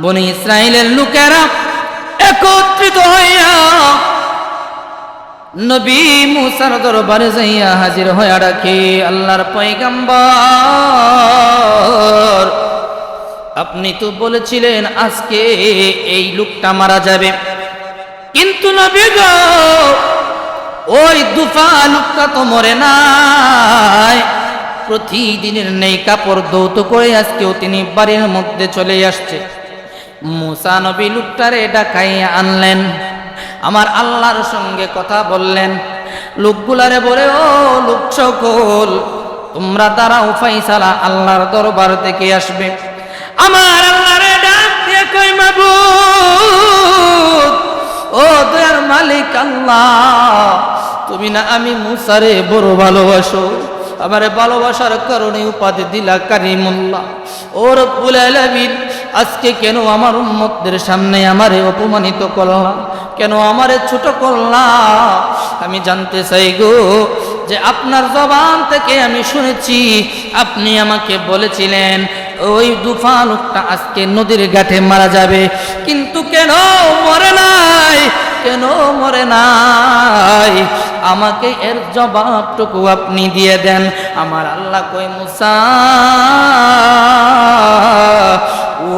বনি ইসরাইলের লোকেরা একত্রিত হইয়া নবী মুসার দরবারে যাইয়া হাজির হইয়া ডাকে, আল্লাহর পয়গম্বর, আপনি তো বলেছিলেন আজকে এই লোকটা মারা যাবে, কিন্তু নবী গো ওই দুফা লোকটা তো মরে নাই। প্রতিদিনের নেই কাপড় দৌত করে আজকেও তিনি বাড়ির মধ্যে চলে আসছে। মুসা নবী লোকটারে ডাকাইয়া আনলেন, আমার আল্লাহর সঙ্গে কথা বললেন। লোকগুলারে বলে, ও লোক সকল, তোমরা দাঁড়াও, ফাইসালা আল্লাহর দরবার থেকে আসবে। আমার আল্লাহরে ডাক দিয়ে কই, মাবুদ, ও দয়ার মালিক আল্লাহ, তুমি না আমি মুসারে বড় ভালোবাসো, আমারে ভালোবাসার কারণে উপাধি দিলা কারিমুল্লাহ। ও রব্বুল আলামিন, আজকে কেন আমার উম্মতদের সামনে আমারে অপমানিত করলা, কেন আমারে ছোট করলা? আমি জানতে চাই গো, যে আপনার জবান থেকে আমি শুনেছি আপনি আমাকে বলেছিলেন ওই দুফা লোকটা আজকে নদীর ঘাটে মারা যাবে, কিন্তু কেন মরে নাই, কেন মরে নাই? আমাকে এর জবাবটুকু আপনি দিয়ে দেন। আমার আল্লাহ কই, মুসা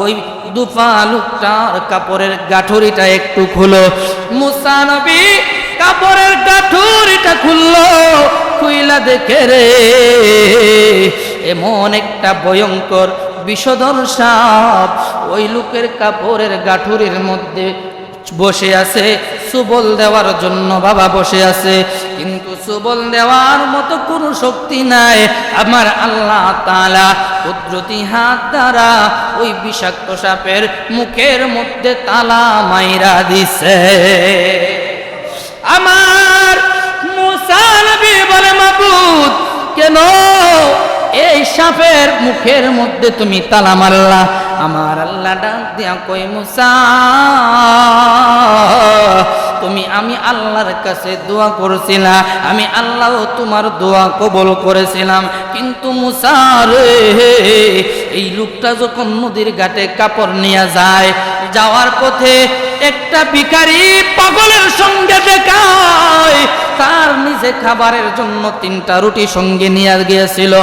ওই দুফা লোকটার কাপড়ের গাঠুরিটা একটু খুলো। মুসা নবী কাপড়ের গাঠুরিটা খুললো, খুইলা দেখে রে এমন একটা ভয়ঙ্কর বিষধর সাপ ওই লোকের কাপড়ের গাঠুরির মধ্যে বসে আছে, সুবল দেওয়ার জন্য বাবা বসে আছে, কিন্তু সুবল দেওয়ার মতো কোনো শক্তি নাই। আমার আল্লাহ তাআলা কুদরতি হাত দ্বারা ওই বিষাক্ত সাপের মুখের মধ্যে তালা মাইরা দিছে। আমার মুসা নবী বলে, মাবুদ, কেন এই সাপের মুখের মধ্যে তুমি তালা মারলা? আমার আল্লাহ ডাক দিয়া কই, মুসা, আমি আল্লাহর কাছে দোয়া করেছিলাম, আমি আল্লাহ তোমার দোয়া কবুল করেছিলাম, কিন্তু মুসা রে, এই লোকটা যখন নদীর ঘাটে কাপড় নিয়ে যায়, যাওয়ার পথে একটা ভিখারি পাগলের সঙ্গে দেখায়, তার নিজে খাবারের জন্য 3টা রুটি সঙ্গে নিয়ে গিয়েছিল,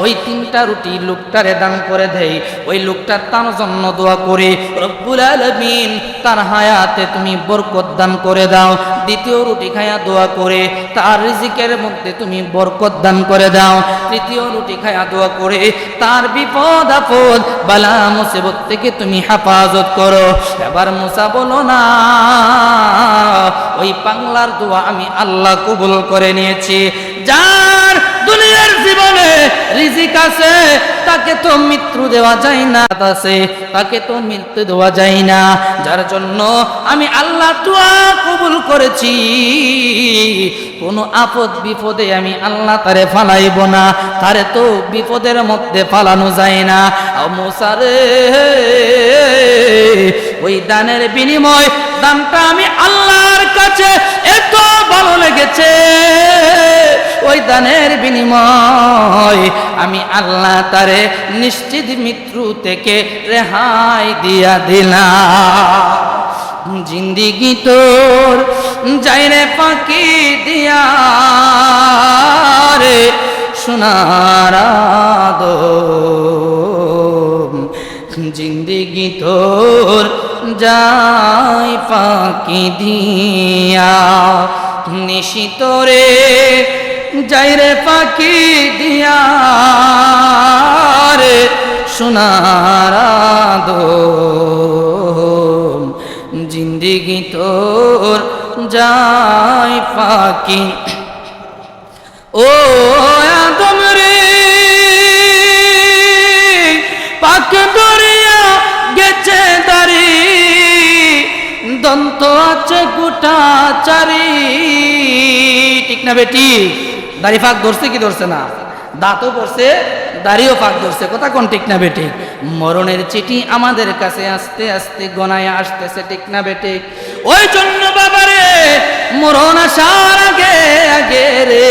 ওই 3টা রুটি লোকটারে দান করে দেয়। ওই লোকটা তার জন্য দোয়া করে, রব্বুল আলামিন তার হায়াতে তুমি বরকত দান করে দাও। দ্বিতীয় রুটি খায়া দোয়া করে তার রিজিকের মধ্যে তুমি বরকত দান করে দাও। তৃতীয় রুটি খায়া দোয়া করে তার বিপদ আপদ বালা মুসিবত থেকে তুমি হেফাজত করো। এবার মুসা বলো না, ওই পাগলার দোয়া আমি আল্লাহ কবুল করে নিয়েছি। যার দুনিয়ার জীবনে রিজিক আছে তাকে তো মৃত্যু দেওয়া যায় না, তাকে তো মৃত্যু দেওয়া যায় না, যার জন্য আমি আল্লাহ দোয়া কবুল করেছি। কোনো আপদ বিপদে আমি আল্লাহ তারে ফালাইব না, তারে তো বিপদের মধ্যে ফালানো যায় না। মুসা রে, ওই দানের বিনিময়, দানটা আমি আল্লাহর কাছে এত ভালো লেগেছে, ওই দানের বিনিময় আমি আল্লাহ তারে নিশ্চিত মৃত্যু থেকে রেহাই দিয়া দিলাম। জিন্দিগি তোর যাইরে পাখি দিয়া রে সোনার আদম, জিন্দিগি তোর যাই পাখি দিয়া, নিশিতরে যাইরে পাখি দিয়া রে সোনার আদম, জিন্দিগি তোর যাই পাখি। ও আদম রে, পাখি দরিয়া গেছে দারি, দন্ত আছে গোটা চারি, ঠিক না বেটি? দাড়ি ফাঁক ধরছে কি ধরছে না? দাঁতও পড়ছে, দাড়িও ফাঁক ধরছে, কথা কোন ঠিক না বেটি? মরণের চিঠি আমাদের কাছে আস্তে আস্তে গনায় আসতেছে, ঠিক না বেটি? ওই জন্য বাবারে, মরণ আসার আগে আগে রে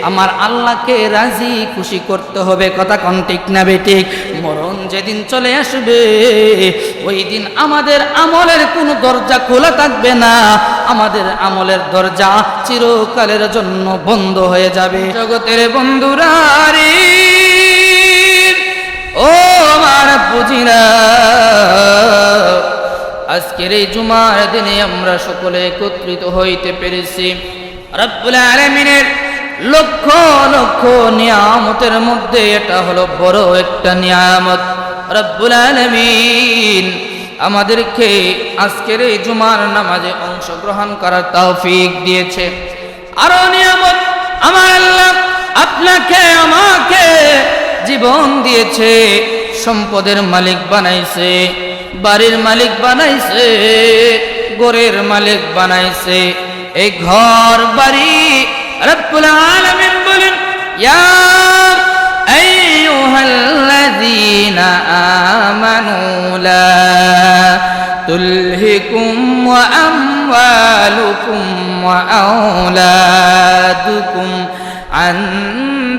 আমার আল্লাহকে রাজি খুশি করতে হবে। কথা কোন ঠিক না বেঠিক? মরণ যেদিন চলে আসবে ওই দিন আমাদের আমলের কোনো দরজা খোলা থাকবে না, আমাদের আমলের দরজা চিরকালের জন্য বন্ধ হয়ে যাবে। জগতের বন্ধুরা রে, ও আমার বুঝিরা, আজকের এই জুমার দিনে আমরা সকলে একত্রিত হইতে পেরেছি। রব্বুল আলামিনের লক্ষ লক্ষ নিয়ামতের মধ্যে এটা হলো বড় একটা নিয়ামত। রব্বুল আলামিন আমাদেরকে আজকের এই জুমার নামাজে অংশগ্রহণ করার তৌফিক দিয়েছে। আরো নিয়ামত, আমার আল্লাহ আপনাকে আমাকে জীবন দিয়েছে, সম্পদের মালিক বানাইছে, বাড়ির মালিক বানাইছে, ঘরের মালিক বানাইছে। এই ঘর বাড়ি রব্বুল আলামিন বলেন, ইয়া আইয়ুহাল্লাযীনা আমানু লা তুলহিকুম ওয়া আমওয়ালুকুম ওয়া আওলাদুকুম আন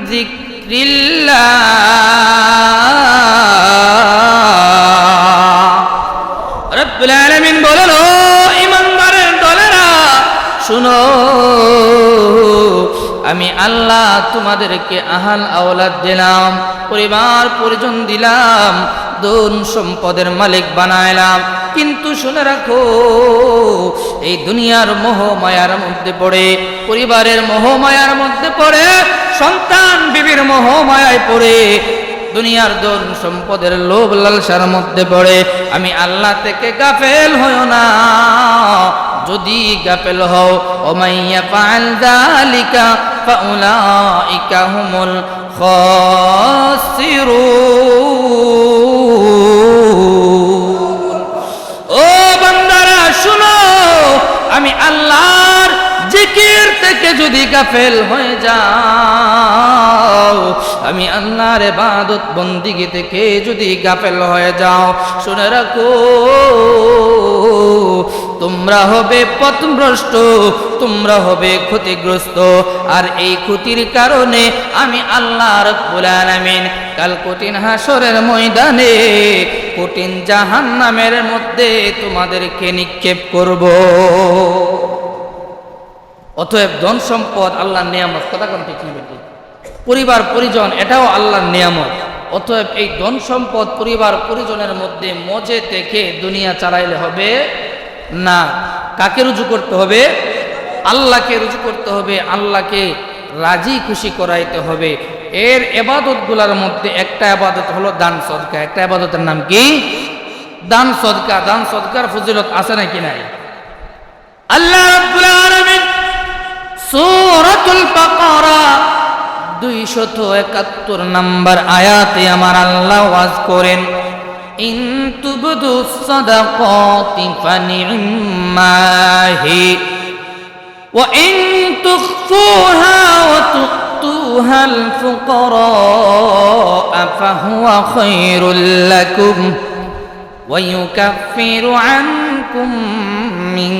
যিকরিল্লাহ। রব্বুল আলামিন বলেন, ও ঈমানদারের দলেরা শুনো, আমি আল্লাহ তোমাদেরকে আহাল আওলাদ দিলাম, পরিবার পরিজন দিলাম, ধন সম্পদের মালিক বানাইলাম। কিন্তু শুনে রাখো, এই দুনিয়ার মোহ মায়ার মধ্যে পড়ে, পরিবারের মোহ মায়ার মধ্যে পড়ে, সন্তান বিবির মোহ মায়ায় পড়ে, দুনিয়ার ধন সম্পদের লোভ লালসার মধ্যে পড়ে আমি আল্লাহ থেকে গাফেল হইও না। যদি গাফেল হও, ওমাইয়া ফাআল যালিকা ফাউলাইকা হুমুল খাসিরুন। ও বান্দারা শুনো, আমি আল্লাহর জিকির থেকে যদি গাফেল হয়ে যাও, আমি আল্লাহর ইবাদত বন্দিগি থেকে যদি গাফেল হয়ে যাও, শুনে রাখো তোমরা হবে পথভ্রষ্ট, তোমরা হবে ক্ষতিগ্রস্ত। আর এই ক্ষতির কারণে আমি আল্লাহ রাব্বুল আলামিন কাল কঠিন হাসরের ময়দানে কঠিন জাহান্নামের মধ্যে তোমাদেরকে নিক্ষেপ করব। অতএব ধন সম্পদ আল্লাহর নিয়ামত, কথা কোন ঠিক নেবে, পরিবার পরিজন এটাও আল্লাহর নিয়ামত। অতএব এই ধন সম্পদ পরিবার পরিজনের মধ্যে মজে থেকে দুনিয়া চালাইলে হবে না। কাকে রুজু করতে হবে? আল্লাহকে রুজু করতে হবে, আল্লাহকে রাজি খুশি করাইতে হবে। এর ইবাদত গুলার মধ্যে একটা ইবাদত হলো দান সদকা। একটা ইবাদতের নাম কি? দান সদকা। দান সদকার ফজিলত আছে নাকি নাই? আল্লাহ রাব্বুল আলামিন সূরাতুল বাকারা 271 নম্বর আয়াতে আমার আল্লাহ ওয়াজ করেন, ইন তুবদু সাদাকাতি ফানি'মাহি ওয়া ইন তুখফুহা ওয়া তু'তুহাল ফুকারা ফাহুয়া খায়রুল লাকুম ওয়া ইউকাফিরু আনকুম মিন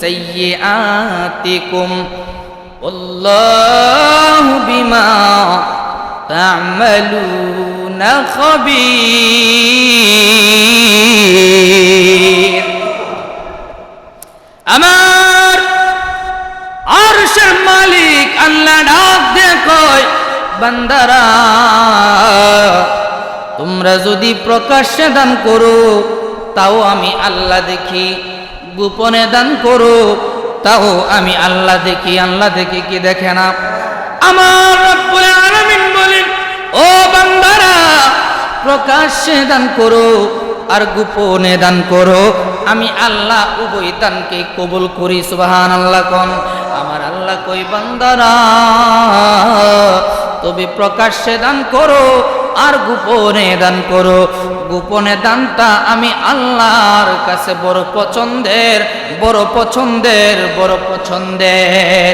সাইয়্যাতিকুম আল্লাহু বিমা তা'মালুনা খাবীর। আমার আরশের মালিক আল্লাহ ডাক দিয়ে কয়, বান্দারা তোমরা যদি প্রকাশ্যে দান করো তাও আমি আল্লাহ দেখি, গোপনে দান করো তাও আমি আল্লাহ দেখি। আল্লাহ দেখি কি দেখে না? আমার রব্বুল আলামিন বলেন, ও বান্দারা প্রকাশ্যে দান করো আর গোপনে দান করো, আমি আল্লাহ উভয় দানকে কবুল করি। সুবহানাল্লাহ কোন? আমার আল্লাহ কই, বান্দারা তবে প্রকাশ্যে দান করো আর গোপনে দান করো। গোপনে দানটা আমি আল্লাহর কাছে বড় পছন্দের, বড় পছন্দের, বড় পছন্দের।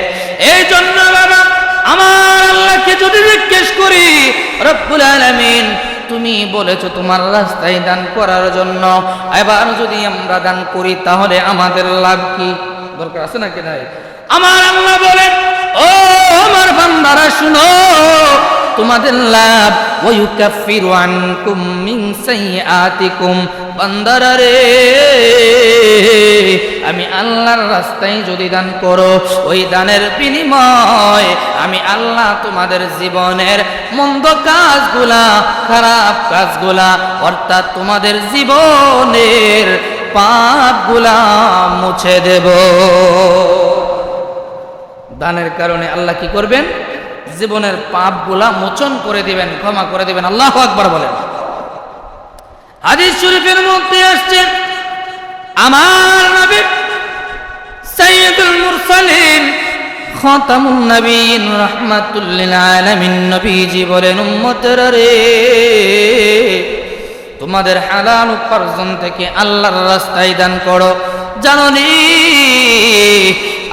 এই জন্য বাবা আমার আল্লাহকে যদি জিজ্ঞেস করি, রব্বুল আলামিন তুমি বলেছো তোমার রাস্তায় দান করার জন্য, এবার যদি আমরা দান করি তাহলে আমাদের লাভ কি? দরকার আছে নাকি নাই? আমার আল্লাহ বলেন, ও আমার বান্দারা শুনো তোমাদের লাভ, ওয়ায়ুকাফিরু আনকুম মিন সাইয়্যাতিকুম, বান্দারা রে আমি আল্লাহর রাস্তায় যদি দান করো, ওই দানের বিনিময় আমি আল্লাহ তোমাদের জীবনের মন্দ কাজগুলা, খারাপ কাজগুলা, অর্থাৎ তোমাদের জীবনের পাপগুলা মুছে দেব। দানের কারণে আল্লাহ কি করবেন? জীবনের পাপগুলা মোচন করে দিবেন, ক্ষমা করে দিবেন। আল্লাহু আকবার বলেন। হাদিস শরীফের মধ্যে আসছে আমার নবী সাইয়্যিদুল মুরসালিন খাতামুন নবীন রাহমাতুল লিল আলামিন নবীজি বলেন, উম্মতেরা রে তোমাদের হালাল উপার্জন থেকে আল্লাহর রাস্তায় দান করো। জানোনি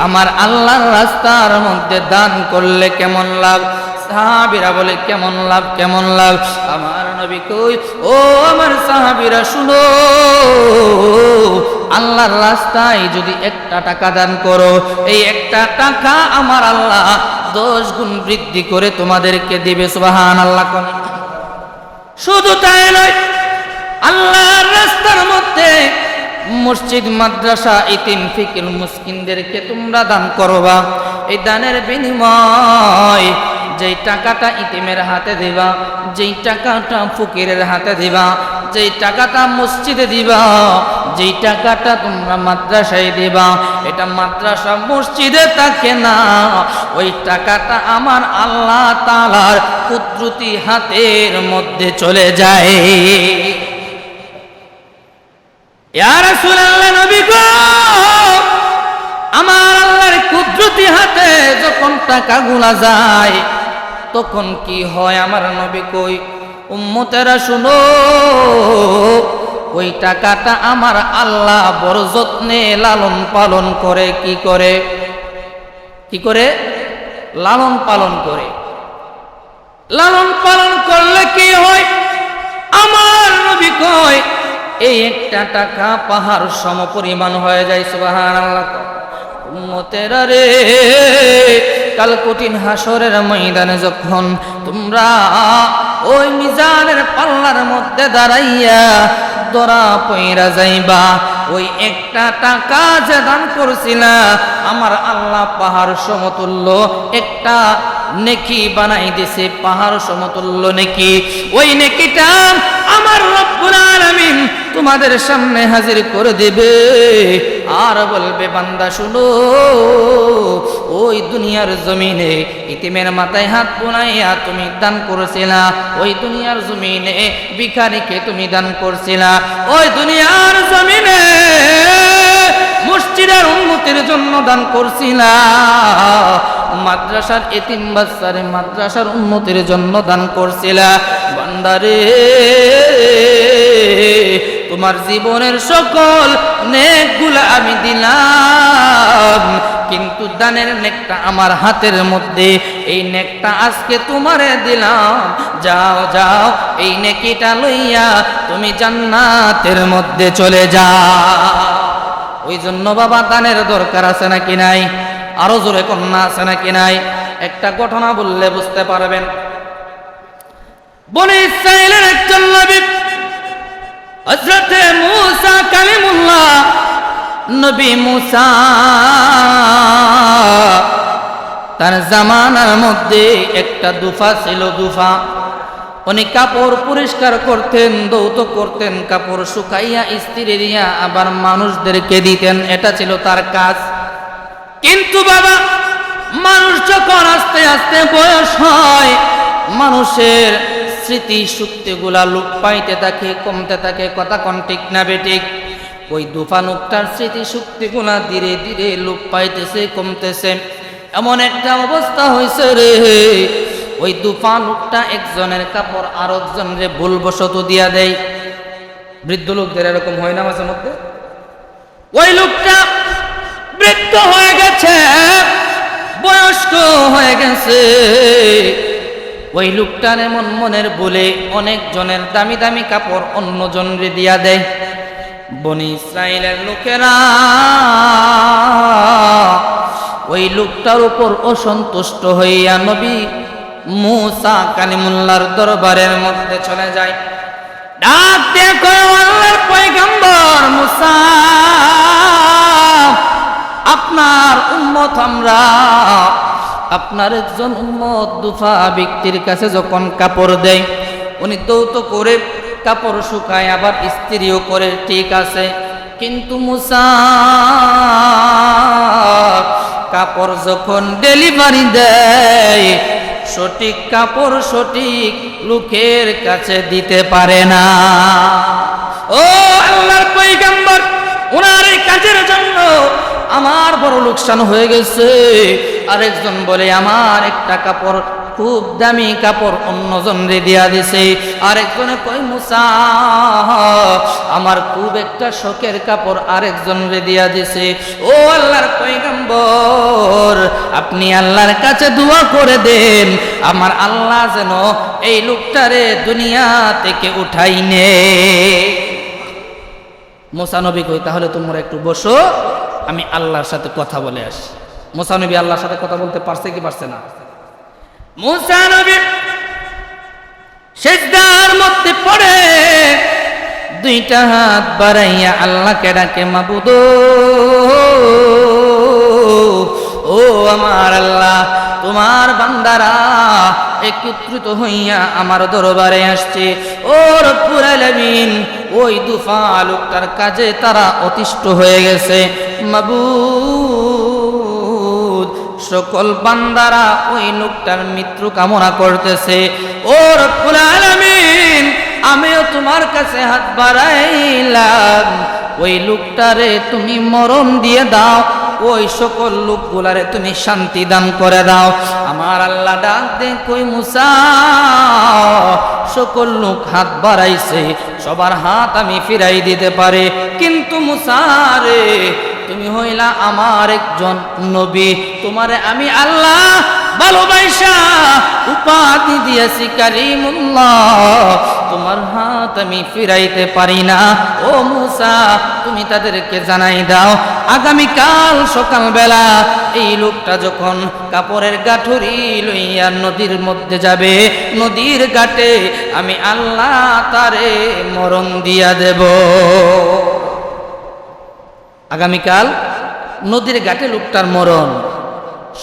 আমার আল্লাহর রাস্তার মধ্যে দান করলে কেমন লাভ? সাহাবীরা বলে কেমন লাভ, কেমন লাভ? আমার নবী কই, ও আমার সাহাবীরা শুনো, আল্লাহর রাস্তায় যদি একটা টাকা দান করো, এই একটা টাকা আমার আল্লাহ 10 গুণ বৃদ্ধি করে তোমাদেরকে দিবে। সুবহানাল্লাহ। শুধু তাই নয়, আল্লাহর রাস্তার মধ্যে মসজিদ, মাদ্রাসা, ইতিম, ফিকির, মিসকিনদেরকে তোমরা দান করবা। এই দানের বিনিময় যেই টাকাটা ইতিমের হাতে দিবা, যেই টাকাটা ফকিরের হাতে দিবা, যেই টাকাটা মসজিদে দিবা, যেই টাকাটা তোমরা মাদ্রাসায় দিবা, এটা মাদ্রাসা মসজিদে থাকে না, ওই টাকাটা আমার আল্লাহ তাআলার কুদরতি হাতের মধ্যে চলে যায়। ইয়া রাসূলুল্লাহ, নবী গো, আমার আল্লাহর কুদরতি হাতে যখন টাকাগুলা যায় তখন কি হয়? আমার নবী কই, উম্মতেরা শুনো, ওই টাকাটা আমার আল্লাহ বড় যত্নে লালন পালন করে। কি করে? কি করে? লালন পালন করে। লালন পালন করলে কি হয়? আমার নবী কয়, এই একটা টাকা পাহাড় সম পরিমাণ হয়ে যায়। সুবহানাল্লাহ। উম্মতেরা রে, কাল কঠিন হাসরের ময়দানে যখন তোমরা ওই মিজানের পাল্লার মধ্যে দাঁড়াইয়া ধরা পইরা যাইবা, ওই একটা টাকা যে দান করছিলা আমার আল্লাহ পাহাড় সমতুল্য একটা নেকি বানাই দিছে, পাহাড় সমতুল্য নেকি। ওই নেকিটা আমার রব্বুল আলামিন তোমাদের সামনে হাজির করে দেবে আর বলবে, বান্দা শুনো, ওই দুনিয়ার জমিনে ইতিমের মাথায় হাত বুলাইয়া তুমি দান করছিলা, ওই দুনিয়ার জমিনে ভিখারিকে তুমি দান করছিলা, ওই দুনিয়ার জমিনে মসজিদের উন্নতির জন্য দান করছিলা, মাদ্রাসার এতিম বাচ্চারে মাদ্রাসার উন্নতির জন্য দান করছিলা। বান্দারে, তোমার জীবনের সকল নেকগুলা আমি দিলাম, কিন্তু দানের নেকটা আমার হাতের মধ্যে, এই নেকটা আজকে তোমারে দিলাম। যাও যাও, এই নেকিটা লইয়া তুমি জান্নাতের মধ্যে চলে যাও। ওই জন্য বাবা, দানের দরকার আছে নাকি নাই? আরো জোরে কন্যা আছে নাকি নাই? একটা ঘটনা বললে বুঝতে পারবেন। বনি ইসরাইলের একজন নবী হযরতে মূসা কালিমুল্লাহ, নবী মূসা, তার জামানার মধ্যে একটা দুফা ছিল। দুফা, উনি কাপড় পরিষ্কার করতেন, ধৌত করতেন, কাপড় শুকাইয়া ইস্ত্রি দিয়া আবার মানুষদেরকে দিতেন, এটা ছিল তার কাজ। কিন্তু বাবা, মানুষ যখন আস্তে আস্তে বয়স হয়, মানুষের স্মৃতি শক্তিগুলা লোপ পাইতে থাকে, কমতে থাকে। কথা কোন ঠিক না বেঠিক? ওই দুফা লোকটার স্মৃতি শক্তিগুলা ধীরে ধীরে লোপ পাইতেছে, কমতেছে। এমন একটা অবস্থা হয়েছে রে, ওই দুফা লোকটা একজনের কাপড় আর একজনের ভুলবশত দিয়া দেয়। বৃদ্ধ লোকদের এরকম হয় না মাঝে মধ্যে? ওই লোকটা বৃদ্ধ হয়ে গেছে, বয়স্ক হয়ে গেছে। ওই লোকটার এমন মনের বলে অনেক জনের দামি দামি কাপড় অন্য জনরে দিয়া দেয়। বনি ইসরাইলের লোকেরা ওই লোকটার উপর অসন্তুষ্ট হইয়া নবী মূসা কালিমুল্লাহর দরবারের মধ্যে চলে যায়। ডাক দিয়ে কয়, আল্লাহর পয়গম্বর মূসা, আপনার উম্মত আমরা, আপনার একজন উম্মত দুফা ব্যক্তির কাছে যখন কাপড় দেয়, উনি দৌত করে কাপড় শুকায়, আবার ইস্ত্রিও করে, ঠিক আছে, কিন্তু মূসা কাপড় যখন ডেলিভারি দেয়, সঠিক কাপড় সঠিক লোকের কাছে দিতে পারে না। ও আল্লাহর পয়গম্বর, ওনার এই কাজের জন্য আমার বড় লোকসান হয়ে গেছে। আরেকজন বলে, আমার একটা কাপড় খুব দামি কাপড় অন্যজনরে দিয়া দিছে। আরেকজনে কই, মূসা আমার খুব একটা শখের কাপড় আরেকজনরে দিয়া দিছে। ও আল্লাহর পয়গম্বর, আপনি আল্লাহর কাছে দোয়া করে দেন, আমার আল্লাহ যেন এই লোকটারে দুনিয়া থেকে উঠাই নে। মূসা নবী কই, তাহলে তোমরা একটু বসো, আমি আল্লাহর সাথে কথা বলে আসি। মূসা নবী আল্লাহর সাথে কথা বলতে পারছে কি পারছে না? মূসা নবী সিজদার মধ্যে পড়ে দুইটা হাত বাড়াইয়া আল্লাহকে ডাকে, মাবুদ ও আমার আল্লাহ, তোমার বান্দারা একত্রিত হইয়া আমার দরবারে আসছে। ও রব্বুল আলামিন, ওই দুফা লোকটার কাজে তারা অতিষ্ঠ হয়ে গেছে। মাবুদ, সকল বান্দারা ওই লোকটার মৃত্যু কামনা করতেছে। ও রব্বুল আলামিন, আমিও তোমার কাছে হাত বাড়াইলাম, ওই লোকটারে তুমি মরণ দিয়ে দাও, ওই সকল লোকগুলারে তুমি শান্তি দান করে দাও। আমার আল্লাহ ডাক দে কই, মূসা সকল লোক হাত বাড়াইছে, সবার হাত আমি ফিরাই দিতে পারে, কিন্তু মূসা রে, তুমি হইলা আমার একজন নবী, তোমারে আমি আল্লাহ ভালোবাসা উপাধি দিয়েছি কারিমুল্লাহ, তোমার হাত আমি ফিরাইতে পারি না। ও মূসা, তুমি তাদেরকে জানাই দাও, আগামীকাল সকালবেলা এই লোকটা যখন কাপড়ের গাঠুরি লইয়া নদীর মধ্যে যাবে, নদীর ঘাটে আমি আল্লাহ তারে মরণ দিয়া দেব। আগামীকাল নদীর ঘাটে লোকটার মরণ।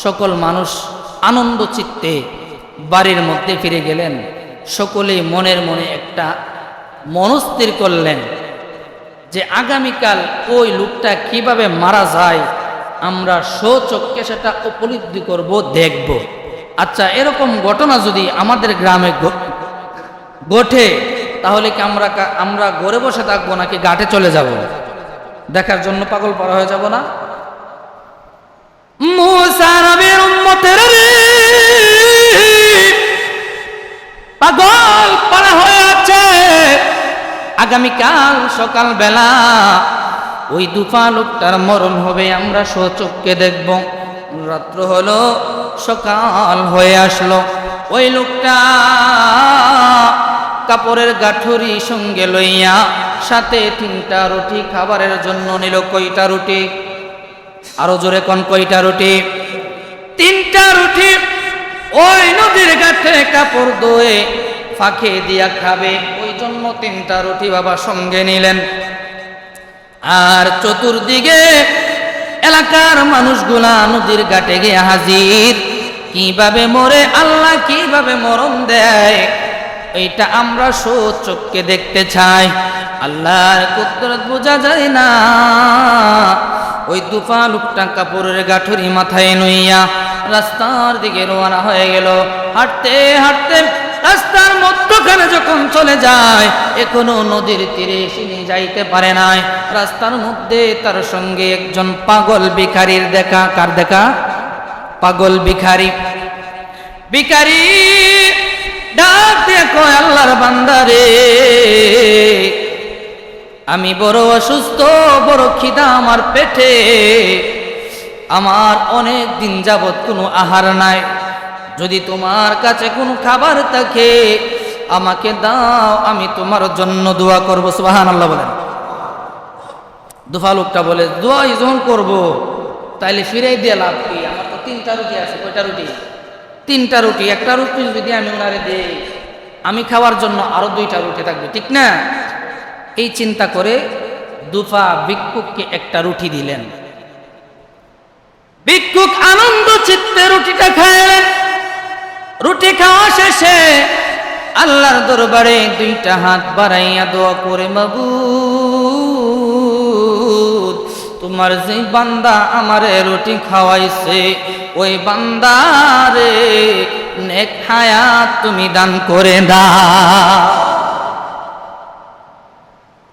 সকল মানুষ আনন্দ চিত্তে বাড়ির মধ্যে ফিরে গেলেন। সকলেই মনের মনে একটা মনস্থির করলেন যে আগামীকাল ওই লোকটা কিভাবে মারা যায়, আমরা স্বচক্ষে সেটা উপলব্ধি করব, দেখব। আচ্ছা, এরকম ঘটনা যদি আমাদের গ্রামে ঘটে, তাহলে কি আমরা ঘরে বসে থাকবো নাকি ঘাটে চলে যাব? দেখার জন্য পাগল পারা হয়ে যাব না? মূসা নবীর উম্মতের পাগল পারা হয়ে আছে। আগামীকাল সকালবেলা ওই দুফা লোকটার মরণ হবে, আমরা স্বচক্ষে দেখব। রাত্র হলো, সকাল হয়ে আসলো। ওই লোকটা কাপড়ের গাঠুরি সঙ্গে লইয়া সাথে 3টা রুটি খাবারের জন্য নিল। কয়টা রুটি? আরো জোরে কোন, কয়টা রুটি? 3টা রুটি। ওই নদীর ঘাটে কাপড় ধোয়ে ফাঁকে দিয়া খাবে, ওই জন্য 3টা রুটি বাবা সঙ্গে নিলেন। আর চতুর্দিকে এলাকার মানুষগুলা নদীর ঘাটে গিয়ে হাজির। কিভাবে মরে আল্লাহ কিভাবে মরণ দেয়, এইটা আমরা স্বচক্ষে দেখতে চাই। আল্লাহর কুদরত বোঝা যায় না। ওই দুফা লোকটা কাপড়ের গাঠুরি মাথায় নইয়া রাস্তার দিকে রওনা হয়ে গেল। হাঁটতে হাঁটতে রাস্তার মধ্যখানে যখন চলে যায়, এখনো নদীর তীরে এসে যাইতে পারে নাই। রাস্তার মধ্যে তার সঙ্গে একজন পাগল ভিখারির দেখা। কার দেখা? পাগল ভিখারি। ভিখারি ডাক দিয়ে কয়, আল্লাহর বান্দারে, আমি বড় অসুস্থ, বড় খিদা আমার পেটে, আমার অনেক দিন যাবৎ কোনো আহার নাই, যদি তোমার কাছে কোনো খাবার থাকে আমাকে দাও, আমি তোমার জন্য দোয়া করব। সুবহানাল্লাহ বলেন। দুফা লোকটা বলে, দোয়া যখন করবো তাইলে ফিরাই দিয়ে লাভ কি? তিনটা রুটি আছে, কয়টা রুটি? তিনটা রুটি। একটা রুটি যদি আমি ওনারে দেই, আমি খাওয়ার জন্য আরো 2টা রুটি থাকবে, ঠিক না? এই চিন্তা করে দুফা ভিক্ষুককে একটা রুটি দিলেন। ভিক্ষুক আনন্দ চিত্তে রুটিটা খাইলেন। রুটি খাওয়া শেষে আল্লাহর দরবারে 2টা হাত বাড়াইয়া দোয়া করে, মাবুদ, তোমার যে বান্দা আমারে রুটি খাওয়াইছে, ওই বান্দারে নেক হায়াত তুমি দান করে দাও।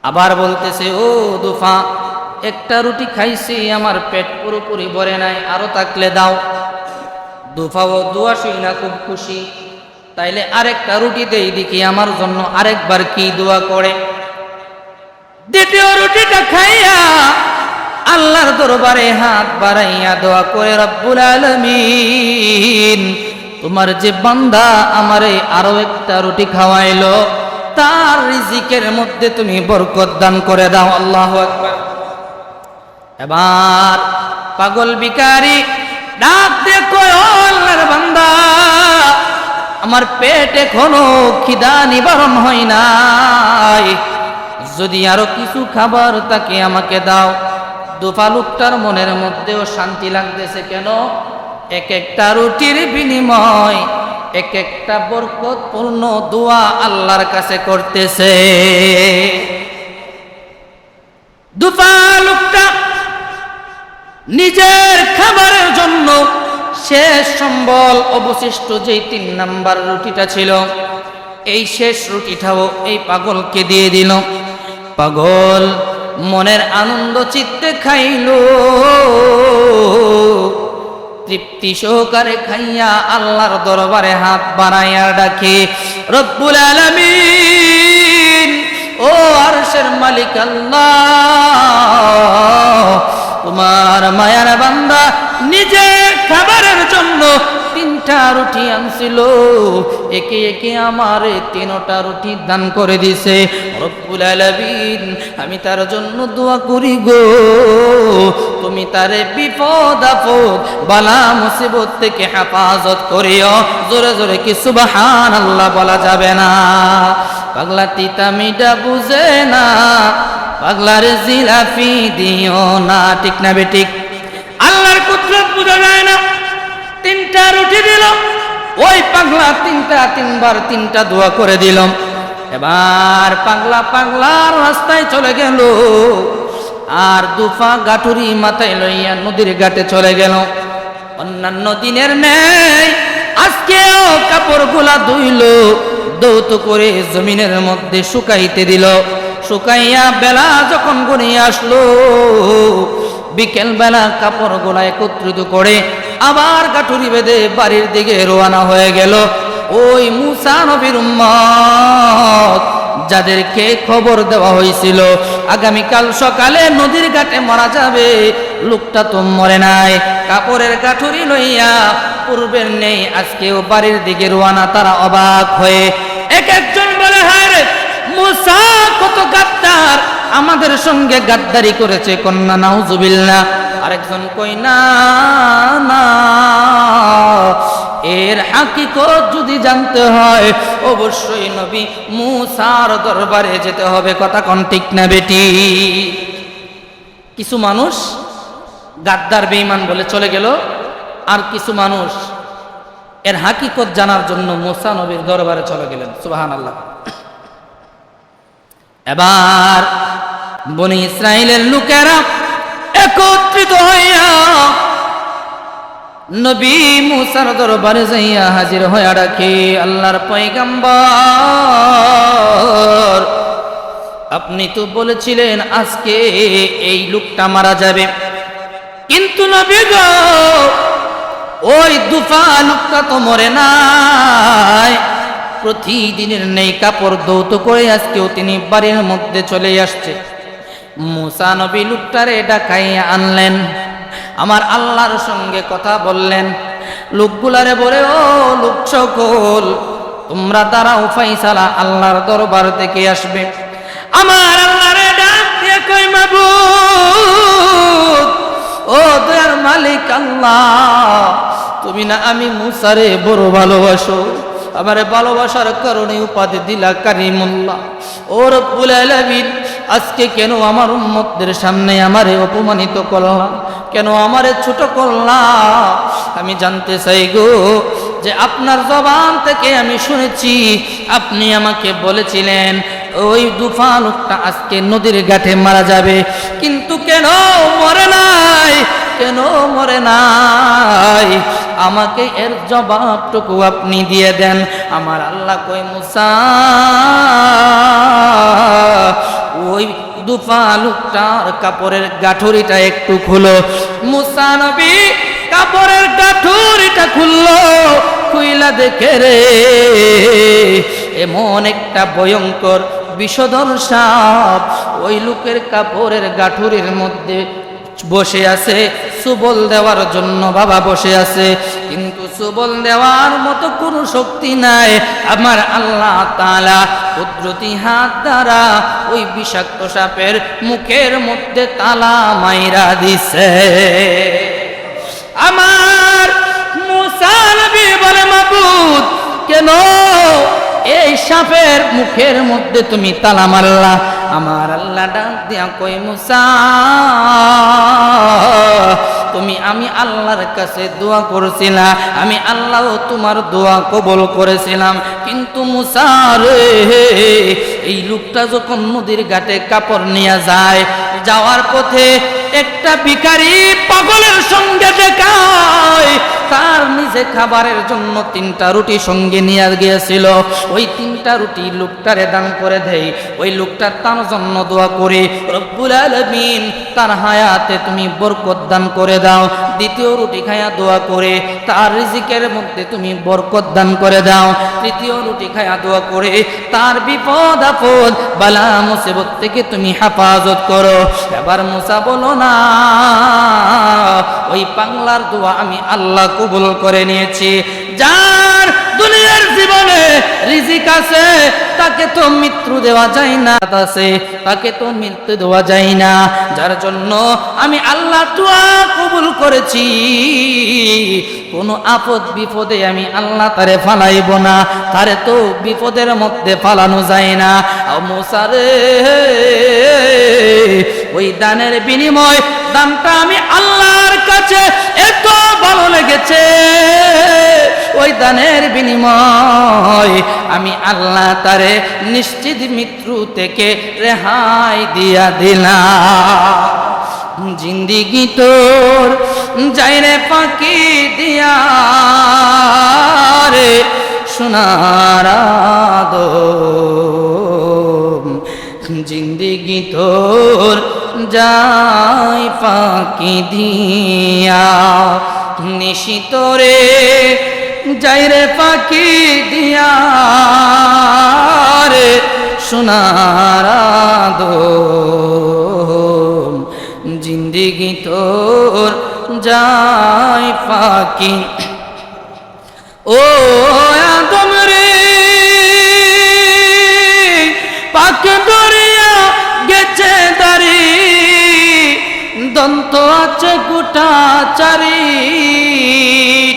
আবার বলতেছে, ও দুফা, একটা রুটি খাইছি, আমার পেট পুরোপুরি ভরে নাই, আরো থাকলে দাও। দুফাও দোয়া শুই না খুব খুশি, তাইলে আরেকটা রুটি দেই, দেখি আমার জন্য আরেকবার কি দোয়া করে। দ্বিতীয় রুটিটা খাইয়া আল্লাহর দরবারে হাত বাড়াইয়া দোয়া করে, রব্বুল আলামিন, তোমার যে বান্দা আমারে আরো একটা রুটি খাওয়াইলো, তার রিজিকের মধ্যে তুমি বরকত দান করে দাও। আল্লাহু আকবার। এবার পাগল ভিখারি ডাক দিয়ে কয়, ও আল্লাহর বান্দা, আমার পেট এখনো খিদা নিবারণ হয় নাই, যদি আরো কিছু খাবার তাকে আমাকে দাও। দুফা লোকটার মনের মধ্যেও শান্তি লাগতেছে। কেন? এক একটা রুটির বিনিময় এক একটা বরকতপূর্ণ দোয়া আল্লাহর কাছে করতেছে। দুফা লোকটা নিজের খাবারের জন্য শেষ সম্বল অবশিষ্ট যেই 3 নাম্বার রুটিটা ছিল, এই শেষ রুটিটাও এই পাগলকে দিয়ে দিল। পাগল মনের আনন্দ চিত্তে খাইল, তৃপ্তি সহকারে খাইয়া আল্লাহর দরবারে হাত বাড়াইয়া ডাকে, রব্বুল আলামিন, ও আরশের মালিক আল্লাহ, তোমার মায়ার বান্দা নিজের খাবারের জন্য 3টা রুটি আনছিল, একে একে আমার 3টা রুটি দান করে দিছে। রব্বুল আলামিন, আমি তার জন্য দোয়া করি গো, তুমি তারে বিপদ আপদ বালা মুসিবত থেকে হেফাজত করিও। জোরে জোরে কি সুবহানাল্লাহ বলা যাবে না? পাগলা তিতা মিঠা বুঝে না, পাগলার জিলাফি দিও না, ঠিক না বেঠিক? আল্লাহর কুদরত বোঝা যায় না। 3টা রুটি দিল, ওই পাগলা 3বার 3টা দোয়া করে দিল। এবার পাগলা পাগলার রাস্তায় চলে গেল, আর দুফা গাঠুরি মাথায় লইয়া নদীর ঘাটে চলে গেল। অন্যান্য দিনের নেই আজকেও কাপড়গুলা ধুইল, দৌত করে জমিনের মধ্যে শুকাইতে দিল। শুকাইয়া বেলা যখন গড়িয়ে আসলো, বিকেল বেলা কাপড়গুলা একত্রিত করে আবার গাঠুরি বেঁধে বাড়ির দিকে রওনা হয়ে গেল। ওই মুসা নবীর উম্মত যাদেরকে খবর দেওয়া হয়েছিল আগামীকাল সকালে নদীর ঘাটে মারা যাবে, লোকটা তো মরে নাই, কাপড়ের গাঠুরি লইয়া পূর্বের নেই আজকেও বাড়ির দিকে রওনা। তারা অবাক হয়ে এক একজন বলে, হায় রে মুসা কত গাদ্দার, আমাদের সঙ্গে গাদ্দারি করেছে, কন্যা নাউজুবিল্লাহ। আরেকজন কই, না না, এর হাকিকত যদি জানতে হয় অবশ্যই নবী মুসার দরবারে যেতে হবে। কথা কোন ঠিক না বেটি? কিছু মানুষ গাদ্দার বেঈমান বলে চলে গেল, আর কিছু মানুষ এর হাকিকত জানার জন্য মুসা নবীর দরবারে চলে গেলেন। সুবহানাল্লাহ। এবার বনি ইসরাইলের লোকেরা একত্রিত হইয়া নবী মুসার দরবারে যাইয়া হাজির হইয়া ডাকে, আল্লাহর পয়গম্বর, আপনি তো বলেছিলেন আজকে এই লোকটা মারা যাবে, কিন্তু নবী গো, ওই দুফা লোকটা তো মরে নাই। প্রতিদিনের নেই কাপড় দৌত করে আজকেও তিনি বাড়ির মধ্যে চলে আসছে। মুসা নবী লোকটারে ডাকাইয়া আনলেন, আমার আল্লাহর সঙ্গে কথা বললেন। লোকগুলারে বলে, ও লোক সকল, তোমরা দাঁড়াও, ফাইসালা আল্লাহর দরবার থেকে আসবে। আমার আল্লাহরে ডাক দিয়ে কই, মাবুদ, ও দয়ার মালিক আল্লাহ, তুমি না আমি মুসারে বড় ভালোবাসো, আমার ভালোবাসার কারণে উপাধি দিলা কারিমুল্লাহ। ও রব্বুল আলামিন, আজকে কেন আমার উম্মতদের সামনে আমারে অপমানিত করলা, কেন আমারে ছোট করলা? আমি জানতে চাই গো, যে আপনার জবান থেকে আমি শুনেছি আপনি আমাকে বলেছিলেন ওই দুফা লোকটা আজকে নদীর ঘাটে মারা যাবে, কিন্তু কেন মরে নাই, কেন মরে নাই? আমাকে এর জবাবটুকু আপনি দিয়ে দেন। আমার আল্লাহ কই, মুসা ওই দুফা লোকটার কাপড়ের গাঠুরিটা একটু খুলো। মুসা নবী কাপড়ের গাঠুরিটা খুললো, খুইলা দেখে রে এমন একটা ভয়ঙ্কর বিষধর সাপ ওই লোকের কাপড়ের গাঠুরির মধ্যে বসে আছে, সুবল দেওয়ার জন্য বাবা বসে আছে, কিন্তু সুবল দেওয়ার মতো কোনো শক্তি নাই। আমার আল্লাহ তাআলা কুদরতি হাত দ্বারা ওই বিষাক্ত সাপের মুখের মধ্যে তালা মাইরা দিছে। আমার মুসা নবী বলে, মাবুদ কেন এই সাপের মুখের মধ্যে তুমি তালা মারলা? আমার আল্লাহ ডাক দিয়া কই, মুসা তুমি আমি আল্লাহর কাছে দোয়া করেছিলাম, আমি আল্লাহ তোমার দোয়া কবুল করেছিলাম, কিন্তু মুসা রে এই লোকটা যখন নদীর ঘাটে কাপড় নিয়ে যায়, যাওয়ার পথে একটা ভিখারি পাগলের সঙ্গে দেখায়, তার নিজে খাবারের জন্য 3টা রুটি সঙ্গে নিয়ে গিয়েছিল, ওই 3টা রুটি লোকটারে দান করে দেয়। ওই লোকটা তার জন্য দোয়া করে, রব্বুল আলামিন তার হায়াতে তুমি বরকত দান করে দাও। দ্বিতীয় রুটি খায়া দোয়া করে তার রিজিকের মধ্যে তুমি বরকত দান করে দাও। তৃতীয় রুটি খায়া দোয়া করে তার বিপদ আপদ বালা মুসিবত থেকে তুমি হেফাজত করো। এবার মুসা বলো না, ওই পাগলার দোয়া আমি আল্লাহ কবুল করে নিয়েছি। যার দুনিয়ার জীবনে রিজিক আছে তাকে তো মৃত্যু দেওয়া যায় না, তাকে তো মৃত্যু দেওয়া যায় না, যার জন্য আমি আল্লাহ দোয়া কবুল করেছি। কোনো আপদ বিপদে আমি আল্লাহ তারে ফালাইব না, তারে তো বিপদের মধ্যে ফালানো যায় না। মুসা রে ওই দানের বিনিময়, দানটা আমি আল্লাহর কাছে এত ভালো লেগেছে, ওই দানের বিনিময় আমি আল্লাহ তারে নিশ্চিত মৃত্যু থেকে রেহাই দিয়া দিলাম। জিন্দিগি তোর যাইরে পাখি দিয়া রে সোনার আদম, জিন্দিগি তোর যাই পাখি দিয়া, নিশিতরে যাইরে পাখি দিয়া রে সোনার আদম, জিন্দিগি তোর যাই পাখি। ও আদম রে পাখি দরিয়া গেছে দারি, দন্ত আছে গোটা চারি,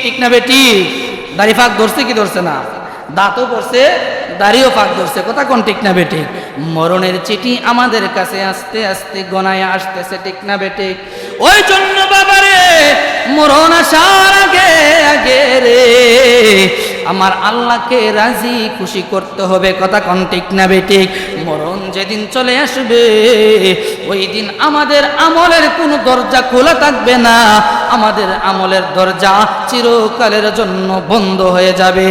ঠিক না বেটি? দাড়ি ফাঁক ধরছে কি ধরছে না? দাঁতও পড়ছে, দাড়িও ফাঁক ধরছে, কথা কোন ঠিক না বেটি? মরণের চিঠি আমাদের কাছে আস্তে আস্তে গনায় আসতেছে, ঠিক না বেটি? ওই জন্য বাবারে মরণ আসার আগে আগে রে আমার আল্লাহকে রাজি খুশি করতে হবে, কথা কোন ঠিক না বেটি? মরণ যেদিন চলে আসবে ওই দিন আমাদের আমলের কোনো দরজা খোলা থাকবে না, আমাদের আমলের দরজা চিরকালের জন্য বন্ধ হয়ে যাবে।